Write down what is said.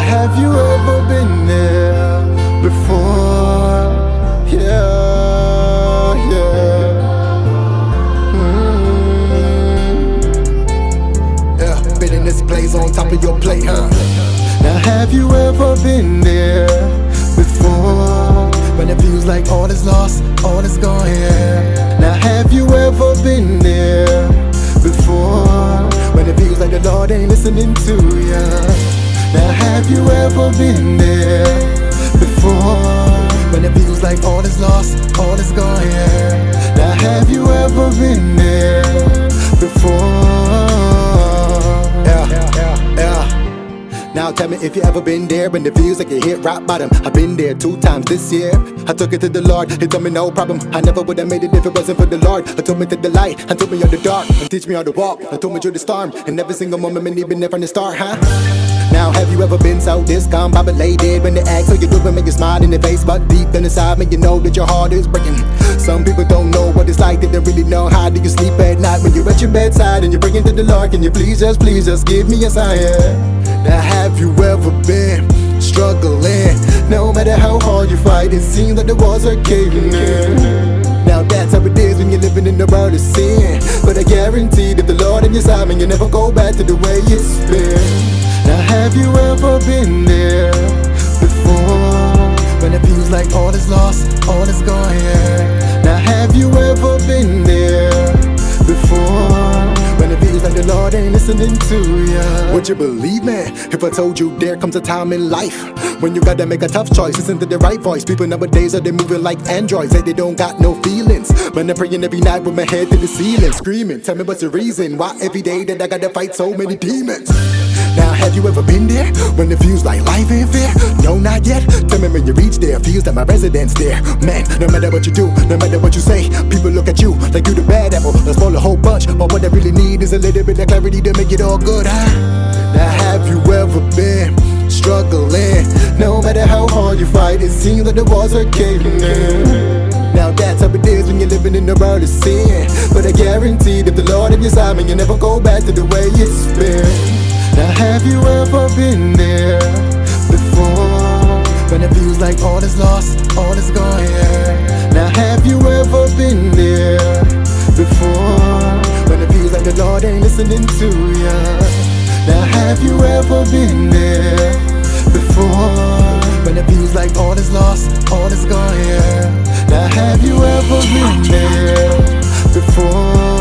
have you ever been there before? Yeah, yeah. Yeah, been in this place on top of your plate, huh? Now have you ever been there before? When it feels like all is lost, all is gone, yeah. Now have you ever been there before? When it feels like the Lord ain't listening to ya. Now have you ever been there before? When it feels like all is lost, all is gone, yeah. Now have you ever been there before? Yeah. Now tell me if you ever been there when it feels like you hit rock bottom. I've been there 2 times this year. I took it to the Lord, He told me no problem. I never would have made it if it wasn't for the Lord. He told me to the light, and told me on the dark, and teach me how to walk, and told me through the storm. And every single moment, even there from the start, huh? Now have you ever been so discombobulated when they ask how you doing, make you smile in the face, but deep inside, man, you know that your heart is breaking. Some people don't know what it's like, they don't really know how do you sleep at night when you're at your bedside and you're praying to the Lord. Can you please just give me a sign? Now have you ever been struggling? No matter how hard you fight, it seems like the walls are caving in. Now that's how it is when you're living in the world of sin. But I guarantee that the Lord in your side, man, you never go back to the way it's been. Now have you ever been there before? When it feels like all is lost, all is gone, yeah. Now have you ever been there before? When it feels like the Lord ain't listening to ya. Would you believe me if I told you there comes a time in life when you gotta make a tough choice, listen to the right voice? People nowadays are they moving like androids, say they don't got no feelings. Man, I'm praying every night with my head to the ceiling, screaming, tell me what's the reason why every day that I gotta fight so many demons. Now have you ever been there when it feels like life ain't fair? No, not yet. Tell me when you reach there, feels that my residence there. Man, no matter what you do, no matter what you say, people look at you like you the bad apple. Let's spoil a whole bunch, but what I really need is a little bit of clarity to make it all good, huh? Now have you ever been struggling? No matter how hard you fight, it seems like the walls are caving in. Now that's how it is when you're living in the world of sin. But I guarantee that the Lord in your side, man, you never go back to the way it's been. Now have you ever been there before? When it feels like all is lost, all is gone, yeah. Now have you ever been there before? When it feels like the Lord ain't listening to ya. Now have you ever been there before? When it feels like all is lost, all is gone, yeah. Now have you ever been there before?